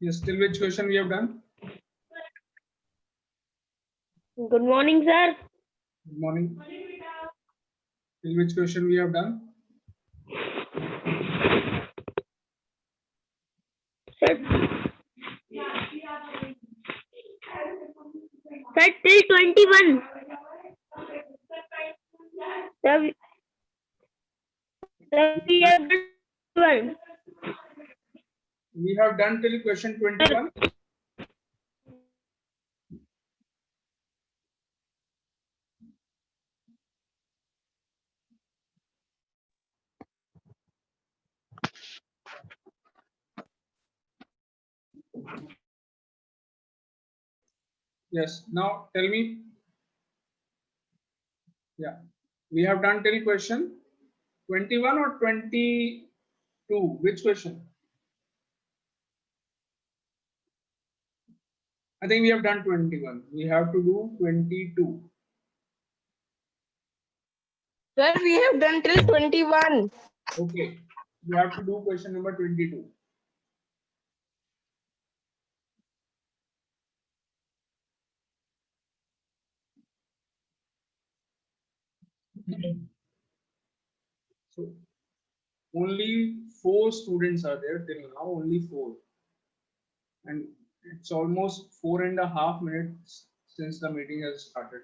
Yes, till which question we have done? Good morning, sir. Good morning. Till which question we have done? Sir, sir till 21. Sir, we have done 21. We have done till question 21. Yes. Now tell me. Yeah. We have done till question 21 or 22. Which question? I think we have done 21. We have to do 22. Sir, we have done till 21. Okay. We have to do question number 22. So only 4 students are there till now, only 4. And it's almost 4.5 minutes since the meeting has started.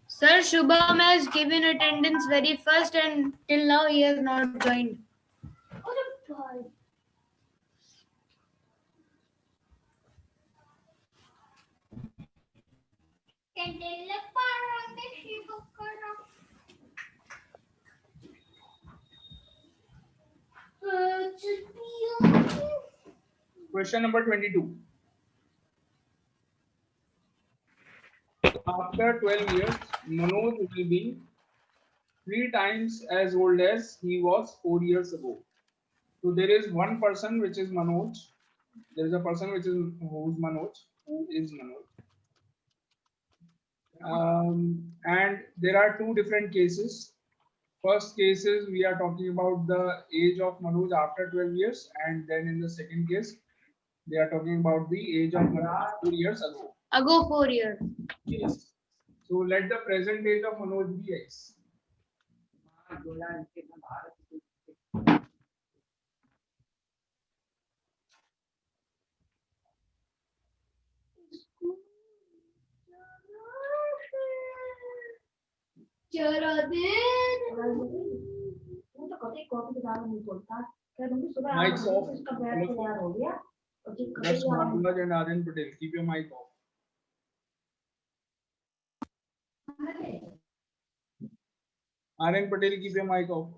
Sir, Shubham has given attendance very first and till now he has not joined. Question number 22. After 12 years, Manoj will be 3 times as old as he was 4 years ago. So there is one person which is Manoj. There is a person which is who's Manoj, who is Manoj. And there are 2 different cases. First case is we are talking about the age of Manoj after 12 years, and then in the second case, they are talking about the age of Manoj 4 years ago. Ago 4 years. Yes. So let the present age of Manoj be X. Mic's off. That's Bhardwaj and Aryan Patel. Keep your mic off. Aryan Patel, keep your mic off.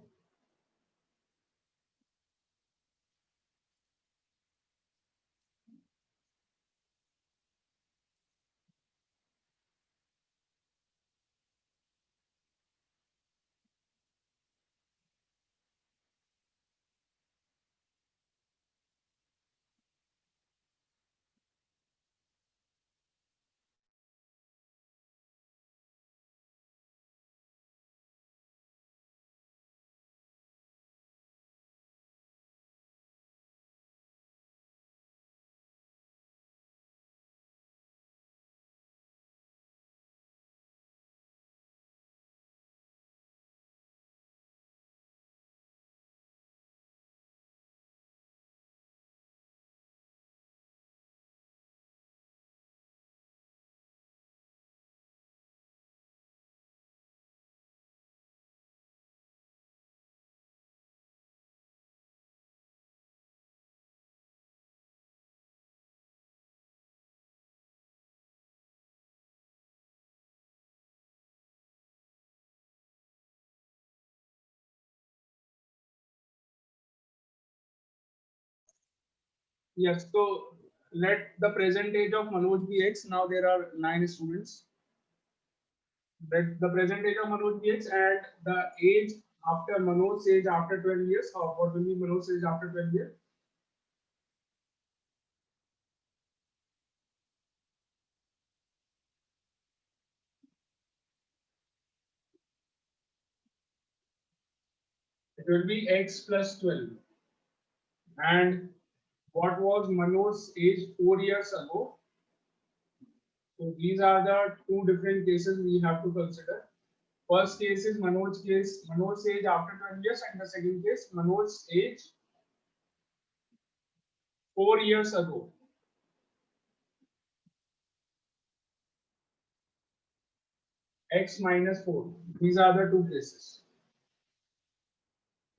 Yes, so let the present age of Manoj be X. Now there are 9 students. Let the present age of Manoj be X and the age after Manoj's age after 12 years. What will be Manoj's age after 12 years? It will be x plus 12. And what was Manoj's age 4 years ago? So these are the two different cases we have to consider. First case is Manoj's case, Manoj's age after 12 years, and the second case, Manoj's age 4 years ago. X minus 4. These are the two cases.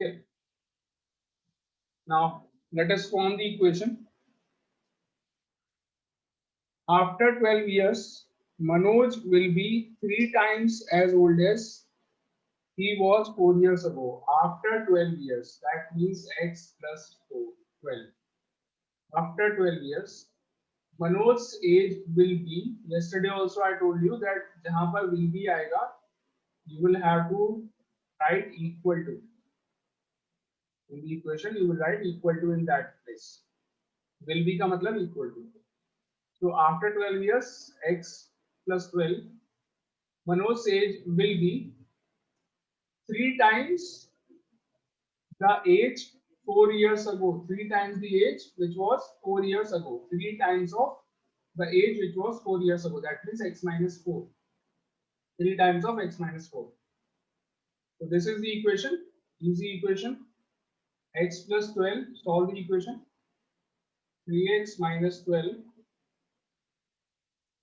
Okay. Now let us form the equation. After 12 years, Manoj will be 3 times as old as he was 4 years ago. After 12 years, that means x plus 4, 12. After 12 years, Manoj's age will be, yesterday also I told you that jahan par will be aayega, you will have to write equal to. In the equation, you will write equal to in that place. Will be ka matlab equal to. So after 12 years, x plus 12, Manoj's age will be 3 times the age 4 years ago. 3 times the age which was 4 years ago. 3 times of the age which was 4 years ago. That means x minus 4. 3 times of x minus 4. So this is the equation. Easy equation. X plus 12. Solve the equation. 3x minus 12.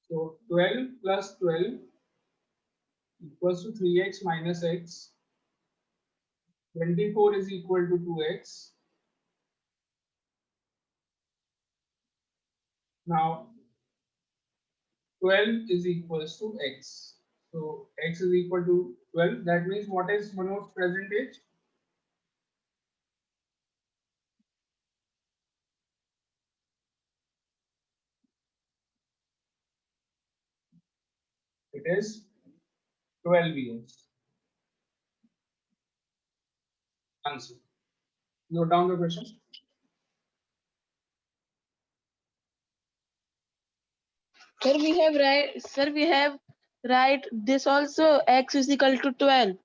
So 12 plus 12 equals to 3x minus x. 24 is equal to 2x. Now 12 is equals to x. So x is equal to 12. That means what is Manoj's present age? It is 12 years. Answer. Note down the question. Sir, we have write this also x is equal to 12.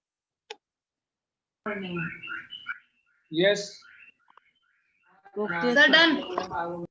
Yes. Okay, Sir, done.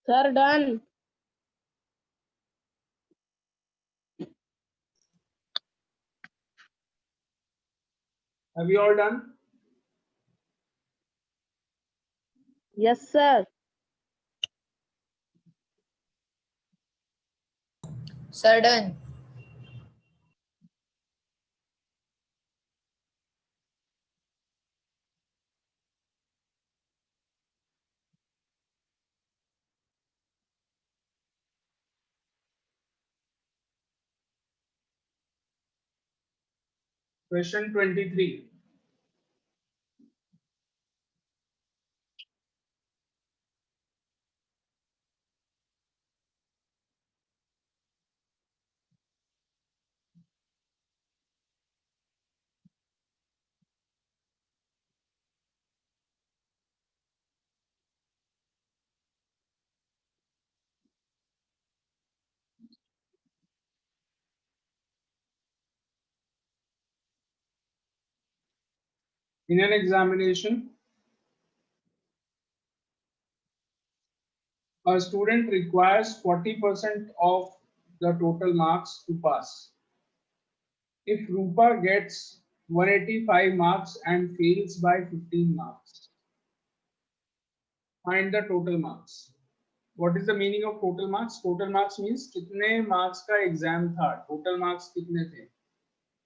sir, done. Have you all done? Yes, sir. Sir, done. Question 23. In an examination, a student requires 40% of the total marks to pass. If Rupa gets 185 marks and fails by 15 marks, find the total marks. What is the meaning of total marks? Total marks means कितने marks का exam था, total marks कितने थे.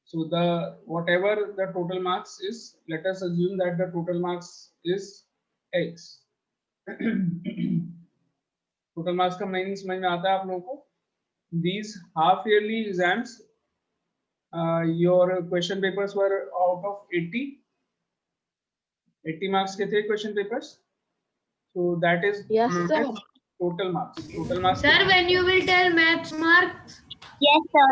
So the whatever the total marks is, let us assume that the total marks is x. Total marks का meaning समझ में आता है आप लोगों को? These half yearly exams, your question papers were out of 80. 80 marks के थे question papers. So that is Yes, known sir. as total marks. Total marks. Sir, when you will tell maths marks? Yes, sir.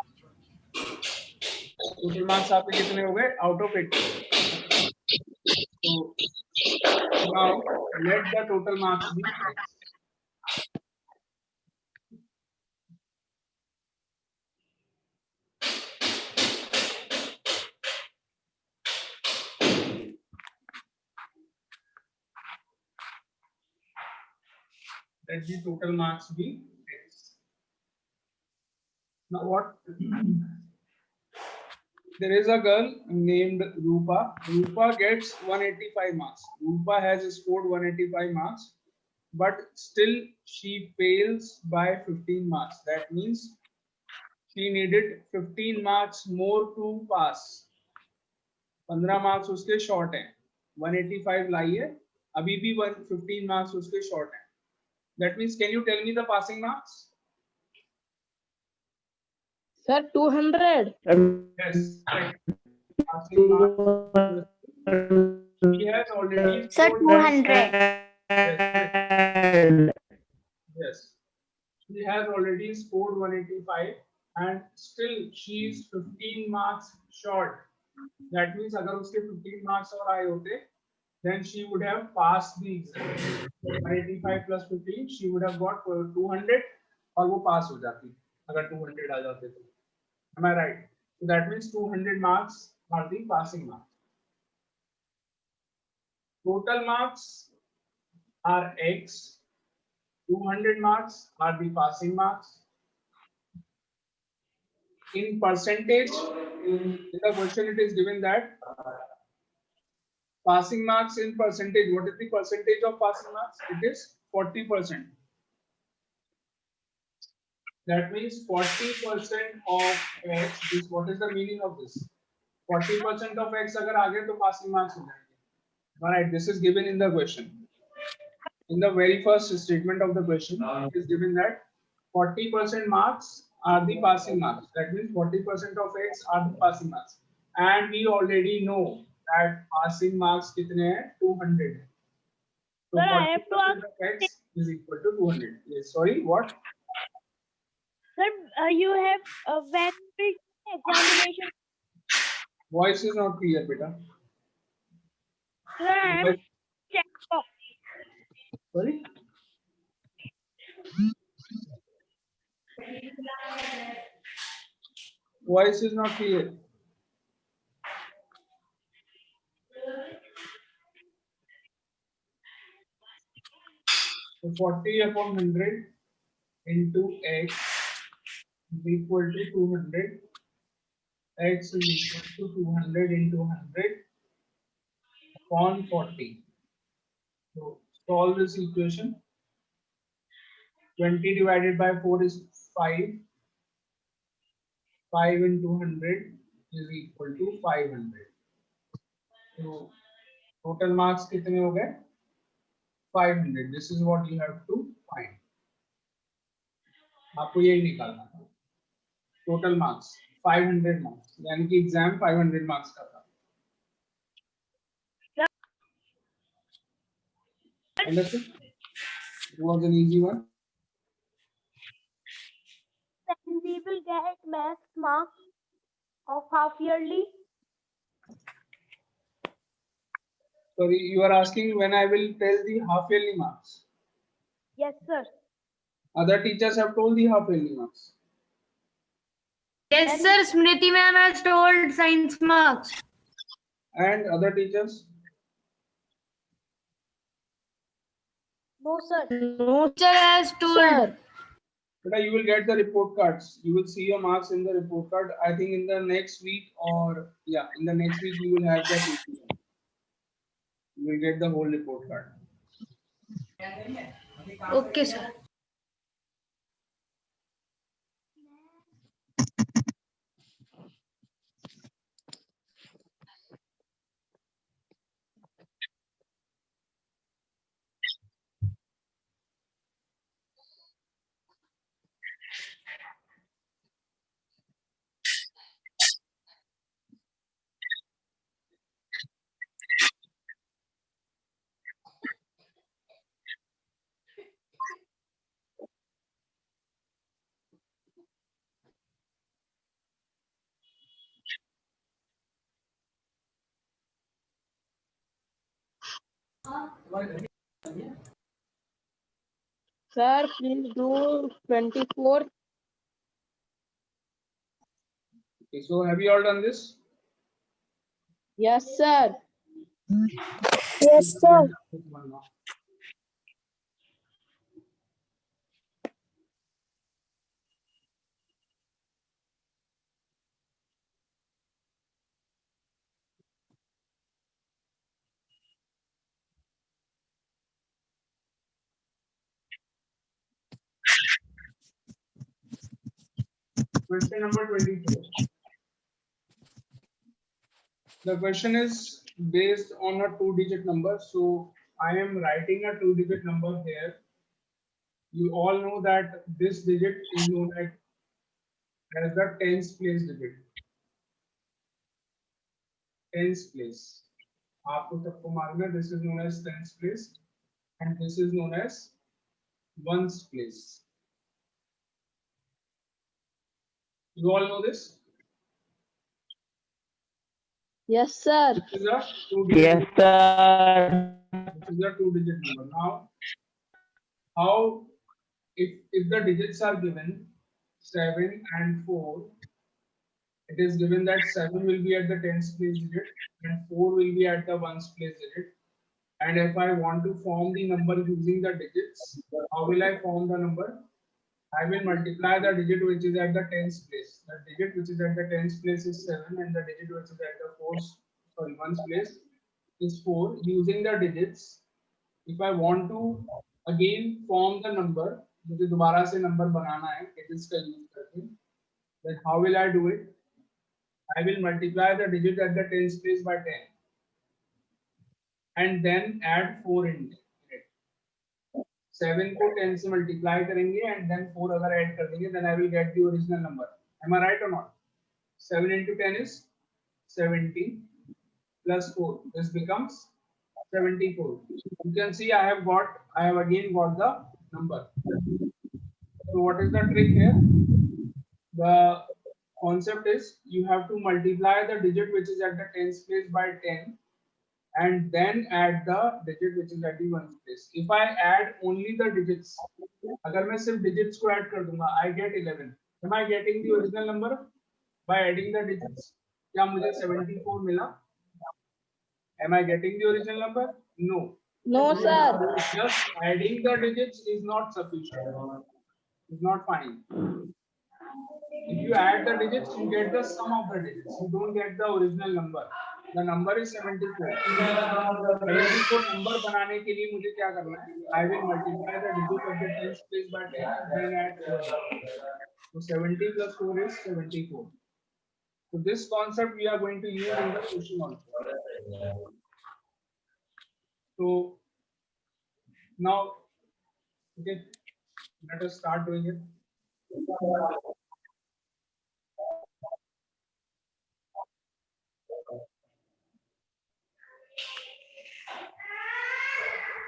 Total marks आपके कितने हो गए? Out of 80. So now let the total marks be x. Let the total marks be x. Now what? There is a girl named Rupa. Rupa gets 185 marks. Rupa has scored 185 marks, but still she fails by 15 marks. That means she needed 15 marks more to pass. 15 marks उसके short हैं. 185 लाई है. अभी भी 15 marks उसके short हैं. That means, can you tell me the passing marks? Sir, 200. Yes. Right. Passing marks. She has already Sir, scored 200. Yes. She has already scored 185 and still she is 15 marks short. That means अगर उसके 15 marks और आए होते, then she would have passed the exam. 185 plus 15, she would have got 200 और वो pass हो जाती अगर 200 आ जाते तो. Am I right? So that means 200 marks are the passing marks. Total marks are x. 200 marks are the passing marks. In percentage, in the question it is given that passing marks in percentage. What is the percentage of passing marks? It is 40%. That means 40% of x is, what is the meaning of this? 40% of x अगर आ गए तो passing marks हो जाएंगे. Alright, this is given in the question. In the very first statement of the question, it is given that 40% marks are the passing marks. That means 40% of x are the passing marks. And we already know that passing marks कितने हैं? 200. So Sir, I have to 40% of x is equal to 200. Yes, sorry, what? Sir, you have when we examination. Voice is not clear, beta. Sir, I am check box. Sorry? Voice is not clear. So 40 upon 100 into x is equal to 200. X is equal to 200 into 100 upon 40. So solve this equation. 20 divided by 4 is 5. 5 into 100 is equal to 500. So total marks कितने हो गए? 500. This is what you have to find. आपको यही निकालना था. Total marks 500 marks. यानी कि exam 500 marks का था. Understood? It was an easy one. Then we will get max marks of half yearly. Sorry, you are asking when I will tell the half yearly marks. Yes, sir. Other teachers have told the half yearly marks. Yes, sir. Smriti ma'am has told science marks. And other teachers? No, sir. No, Teacher has told. sir. But you will get the report cards. You will see your marks in the report card. I think in the next week or yeah, in the next week you will have the PPT. You will get the whole report card. Okay, sir. Sir, please do 24. Okay, so have you all done this? Yes, sir. Yes, sir. Question number 24. The question is based on a two-digit number. So I am writing a two-digit number here. You all know that this digit is known as the tens place digit. Tens place. आपको सबको मालूम है, this is known as tens place and this is known as ones place. You all know this? Yes, sir. This is a two-digit. Yes, sir. This is a two-digit number. Now, how if the digits are given 7 and 4, it is given that 7 will be at the tens place digit and 4 will be at the ones place digit. And if I want to form the number using the digits, how will I form the number? I will multiply the digit which is at the tens place. The digit which is at the tens place is 7 and the digit which is at the ones place is 4. Using the digits, if I want to again form the number, मुझे दोबारा से number बनाना है digits का use करके, then how will I do it? I will multiply the digit at the tens place by 10 and then add 4 in it. 7 को 10 से multiply करेंगे and then 4 अगर add कर देंगे, then I will get the original number. Am I right or not? 7 into 10 is 70 plus 4. This becomes 74. You can see I have again got the number. So what is the trick here? The concept is you have to multiply the digit which is at the tens place by 10 and then add the digit which is at the ones place. If I add only the digits, अगर मैं सिर्फ digits को add कर दूंगा, I get 11. Am I getting the original number by adding the digits? क्या मुझे 74 मिला? Am I getting the original number? No. No, sir. Just adding the digits is not sufficient. It's not fine. If you add the digits, you get the sum of the digits. You don't get the original number. The number is 74. 74 number बनाने के लिए मुझे क्या करना है? I will multiply the digit of the tens place by 10 and then add 4. So 70 plus 4 is 74. So this concept we are going to use in the question also. So now, okay, let us start doing it.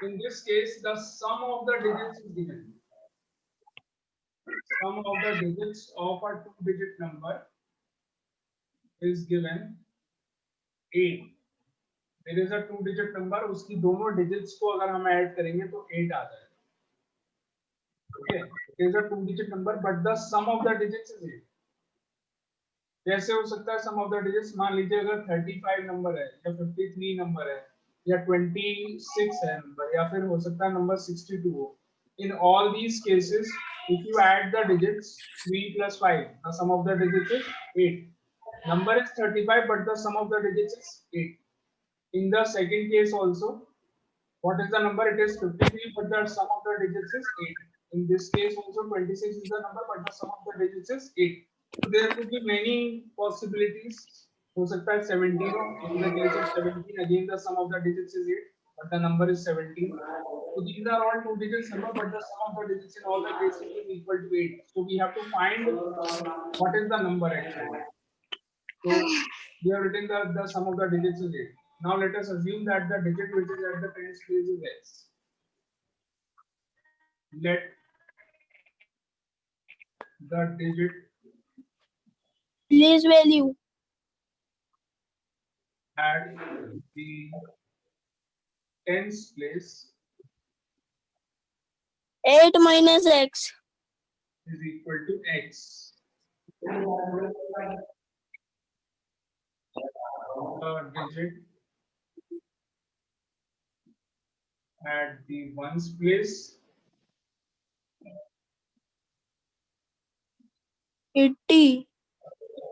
In this case, the sum of the digits is given. Sum of the digits of a two-digit number is given 8. There is a two-digit number. उसकी दोनों digits को अगर हम add करेंगे तो 8 आ जाएगा. Okay, it is a two-digit number, but the sum of the digits is 8. कैसे हो सकता है sum of the digits? मान लीजिए अगर 35 नंबर है या 53 नंबर है या 26 है नंबर या फिर हो सकता है नंबर 62 हो. In all these cases, if you add the digits 3 plus 5, the sum of the digits is 8. Number is 35, but the sum of the digits is 8. In the second case also, what is the number? It is 53, but the sum of the digits is 8. In this case also 26 is the number, but the sum of the digits is 8. So there could be many possibilities. हो सकता है 17 हो. In the case of 17, again the sum of the digits is 8, but the number is 17. So these are all two digits number, but the sum of the digits in all the cases is equal to 8. So we have to find what is the number actually. So we have written the sum of the digits is 8. Now let us assume that the digit which is at the tens place is x. Let the digit Place value. at the tens place 8 minus x. is equal to x. Digit at the ones place 80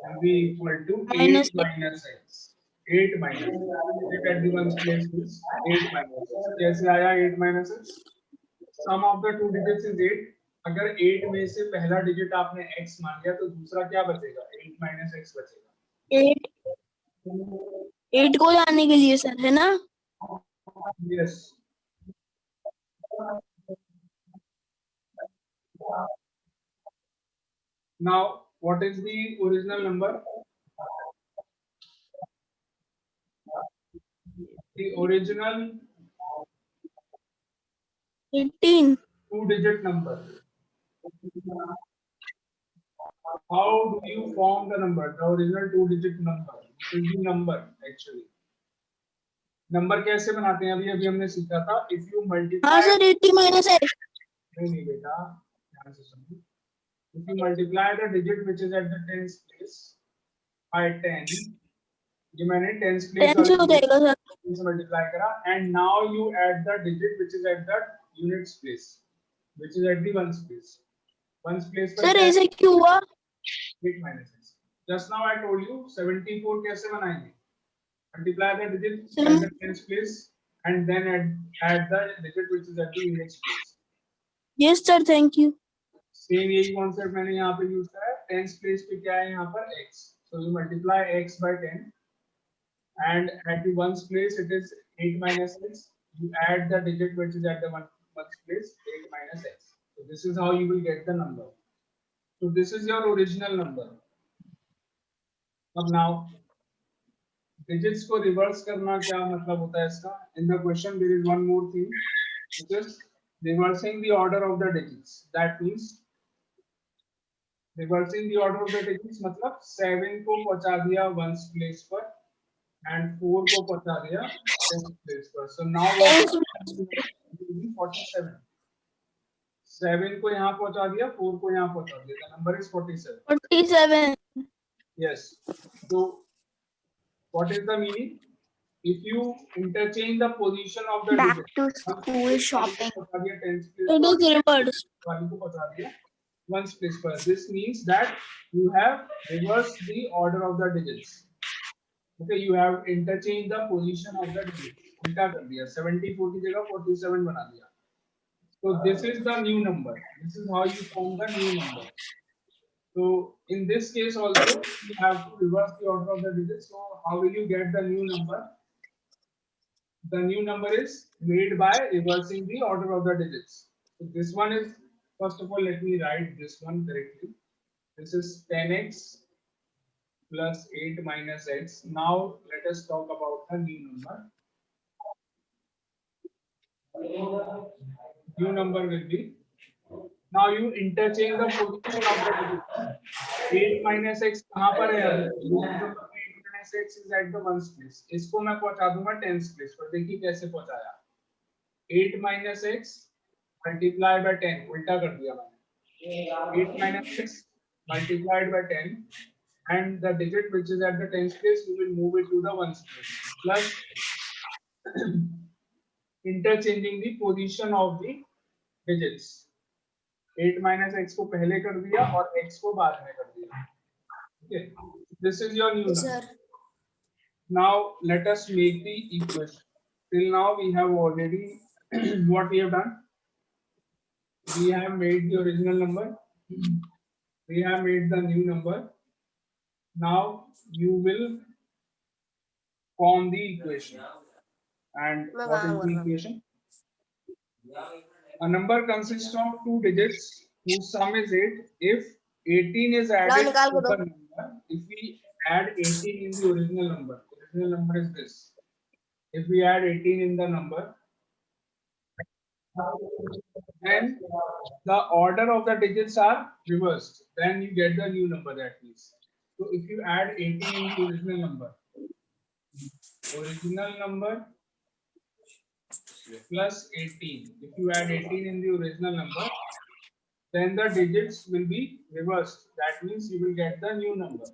will be equal to minus 8 minus x. 8 minus x. Digit at the ones place is 8 minus x. कैसे आया 8 minus x? Sum of the two digits is 8. अगर 8 में से पहला digit आपने x मान लिया तो दूसरा क्या बचेगा? 8 minus x बचेगा. 8 को लाने के लिए सर, है ना? Yes. Now, what is the original number? The original 18. two-digit number. How do you form the number? The original two-digit number. What is the number actually? Number कैसे बनाते हैं? अभी अभी हमने सीखा था. If you multiply. हाँ सर, 80 minus x. नहीं बेटा, ध्यान से सुनो. If you multiply the digit which is at the tens place by 10, ये मैंने tens place 10 से हो जाएगा सर. से multiply करा, and now you add the digit which is at the units place, which is at the ones place. Ones place पर sir क्या है? ऐसे क्यों हुआ? 8 minus x. Just now I told you 74 कैसे बनाएंगे? Multiply the digit at the tens place and then add the digit which is at the units place. Yes sir, thank you. Same यही concept मैंने यहाँ पे use करा है. Tens place पे क्या है यहाँ पर x, so you multiply x by 10 and at the ones place it is 8 minus x. You add the digit which is at the ones place 8 minus x. So this is how you will get the number. So this is your original number. अब now digits को reverse करना क्या मतलब होता है इसका? In the question there is one more thing, which is reversing the order of the digits. That means reversing the order of the digits मतलब 7 को पहुंचा दिया ones place पर and 4 को पहुंचा दिया tens place पर. So now what will be 47. 7 को यहाँ पहुंचा दिया, 4 को यहाँ पहुंचा दिया. The number is 47. 47. Yes. So what is the meaning? If you interchange the position of the Back digit, to school shopping. पहुंचा दिया tens place It पर, is reversed. वाली को पहुंचा दिया ones place पर. This means that you have reversed the order of the digits. Okay, you have interchanged the position of the digits. उल्टा कर दिया. 74 की जगह 47 बना दिया. So this is the new number. This is how you form the new number. So in this case also you have to reverse the order of the digits. So how will you get the new number? The new number is made by reversing the order of the digits. So this one is, first of all, let me write this one correctly. This is 10x plus 8 minus x. Now let us talk about the new number. New number will be, now you interchange the position of the digits. 8 minus x कहाँ पर है? 8 minus x is at the ones place. इसको मैं पहुंचा दूंगा tens place पर. देखिए कैसे पहुंचाया. 8 minus x multiplied by 10, उल्टा कर दिया मैंने. 8 minus x multiplied by 10 and the digit which is at the tens place you will move it to the ones place plus interchanging the position of the digits. 8 minus x को पहले कर दिया और x को बाद में कर दिया. Okay, this is your new number. Now let us make the equation. Till now we have already what we have done. We have made the original number. We have made the new number. Now you will form the equation. And what is the equation? A number consists of two digits whose sum is 8. If 18 is added to the number, if we add 18 in the original number is this. If we add 18 in the number, then the order of the digits are reversed. Then you get the new number, that means. So if you add 18 in the original number plus 18. If you add 18 in the original number, then the digits will be reversed. That means you will get the new number.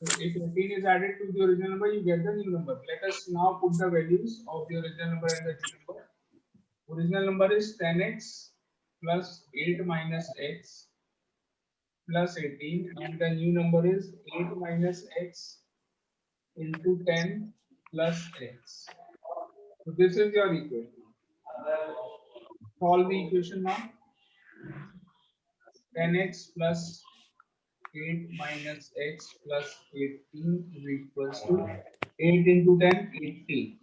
So if 18 is added to the original number, you get the new number. Let us now put the values of the original number and the new number. Original number is 10x plus 8 minus x plus 18, and the new number is 8 minus x into 10 plus x. So this is your equation. Solve the equation now. 10x plus 8 minus x plus 18 is equals to 8 into 10, 80,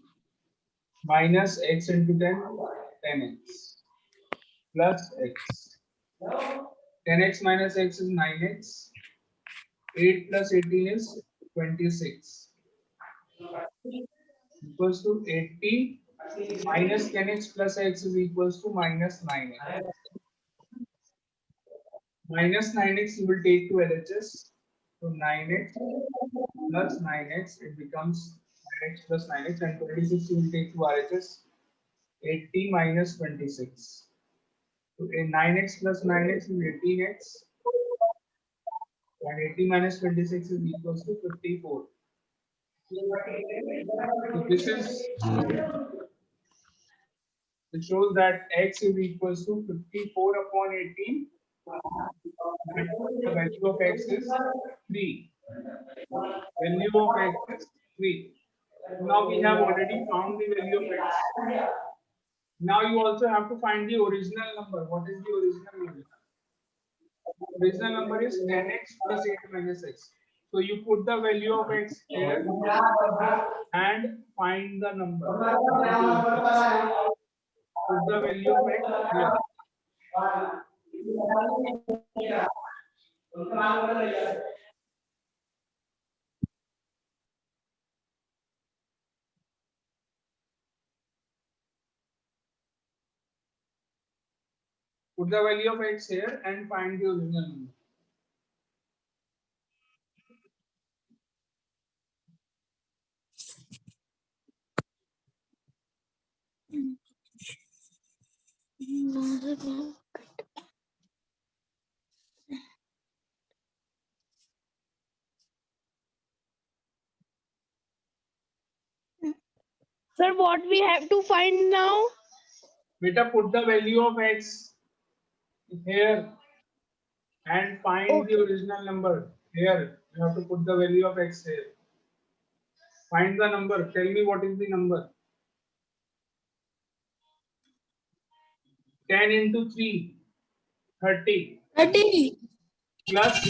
minus x into 10, 10x, plus x. 10x minus x is 9x, 8 plus 18 is 26, equals to 80, minus 10x plus x is equals to minus 9x. Minus 9x you will take to LHS, so 9x plus 9x, it becomes 9x plus 9x, and 26 you will take to RHS, 80 minus 26. So in 9x plus 9x is 18x, and 80 minus 26 is equals to 54. So this is, it shows that x is equals to 54 upon 18, and the value of x is 3. Value of x is 3. Now we have already found the value of x. Now you also have to find the original number. What is the original number? Original number is 10x plus 8 minus x. So you put the value of x here and find the number. Put the value of x here. Put the value of x here and find the original number. Sir, what we have to find now? Beta, put the value of x here and find the original number here. You have to put the value of x here. Find the number. Tell me what is the number. 10 into 3, 30. 30. Plus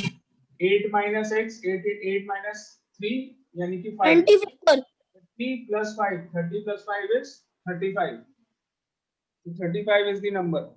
8 minus x, 8 minus 3, yani ki 5. 24. 30 plus 5. 30 plus 5 is 35. So 35 is the number.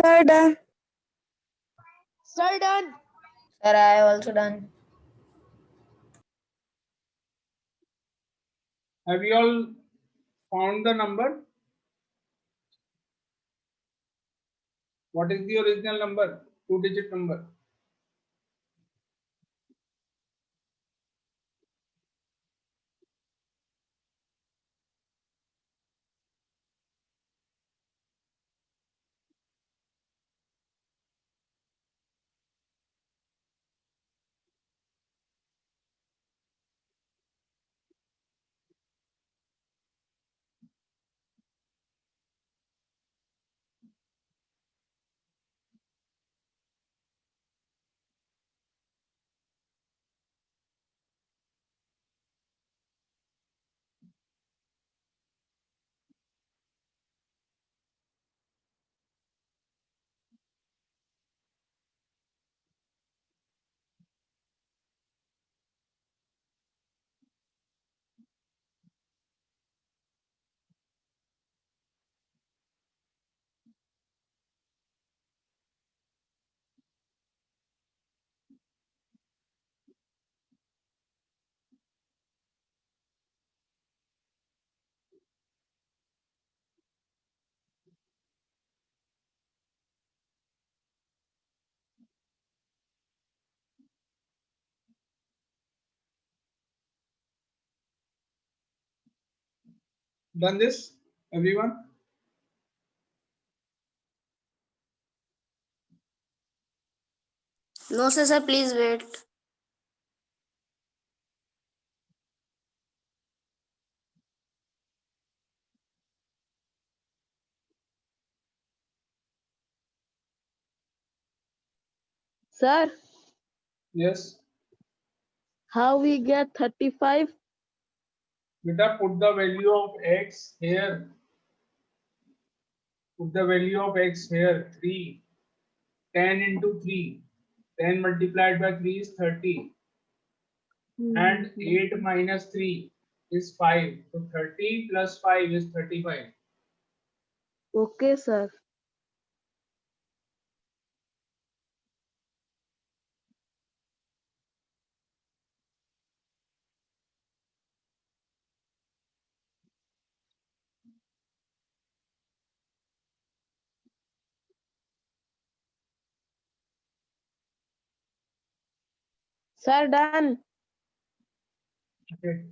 Sir, done. Sir, done. Sir, I have also done. Have you all found the number? What is the original number? 2-digit number. Done this, everyone? No, sir, please wait. Sir, Yes. how we get 35? Beta, put the value of x here. Put the value of x here. 3. 10 into 3. 10 multiplied by 3 is 30. And 8 minus 3 is 5. So 30 plus 5 is 35. Okay, sir. Sir, done. Okay.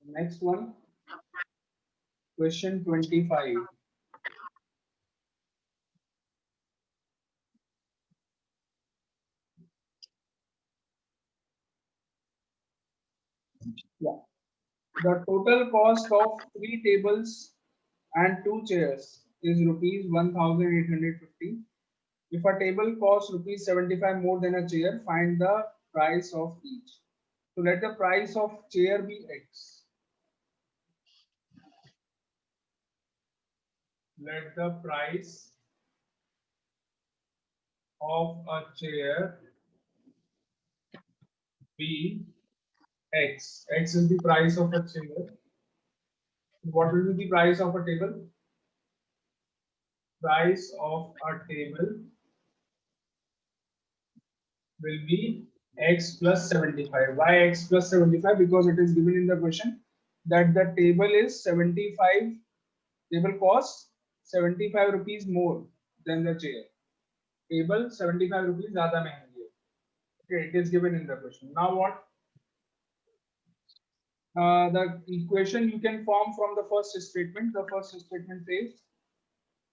Next one. Question 25. Yeah. The total cost of 3 tables and 2 chairs is rupees 1,850. If a table costs rupees 75 more than a chair, find the price of each. So let the price of chair be X. Let the price of a chair be X. X is the price of a chair. What will be the price of a table? Price of a table will be X plus 75. Why X plus 75? Because it is given in the question that the table is 75, table costs 75 rupees more than the chair. Table 75 rupees ज़्यादा महंगी है. Okay, it is given in the question. Now what? The equation you can form from the first statement. The first statement says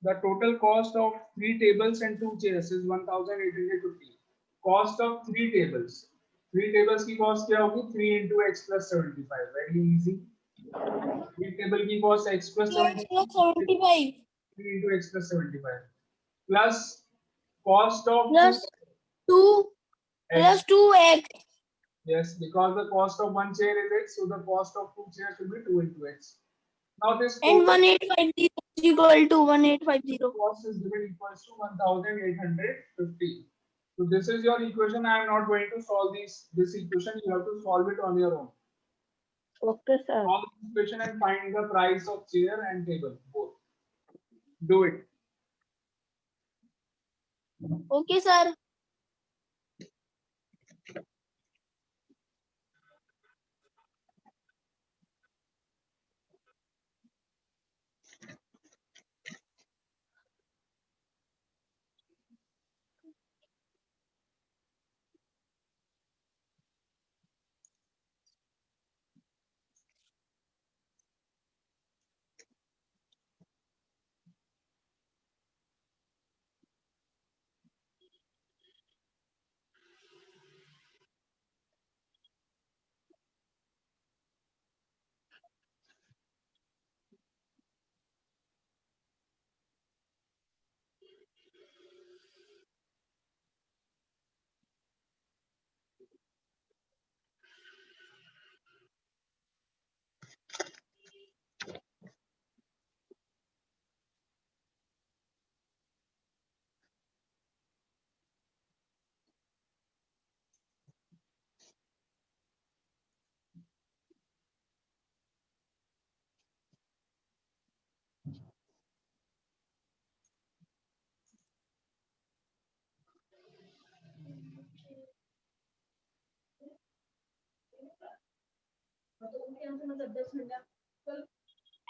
the total cost of 3 tables and 2 chairs is 1,850. Cost of 3 tables. 3 tables की cost क्या होगी? 3 into x plus 75. Very easy. 3 table की cost x plus 75. 3 into x plus 75. Plus cost of Plus 2 x. 2x. Yes, because the cost of one chair is x, so the cost of 2 chairs will be 2 into x. Now this And total, 1850 equal to 1850. Cost is given equals to 1850. So this is your equation. I am not going to solve this equation. You have to solve it on your own. Okay, sir. Solve this equation and find the price of chair and table both. Do it. Okay, sir.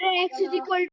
X is equal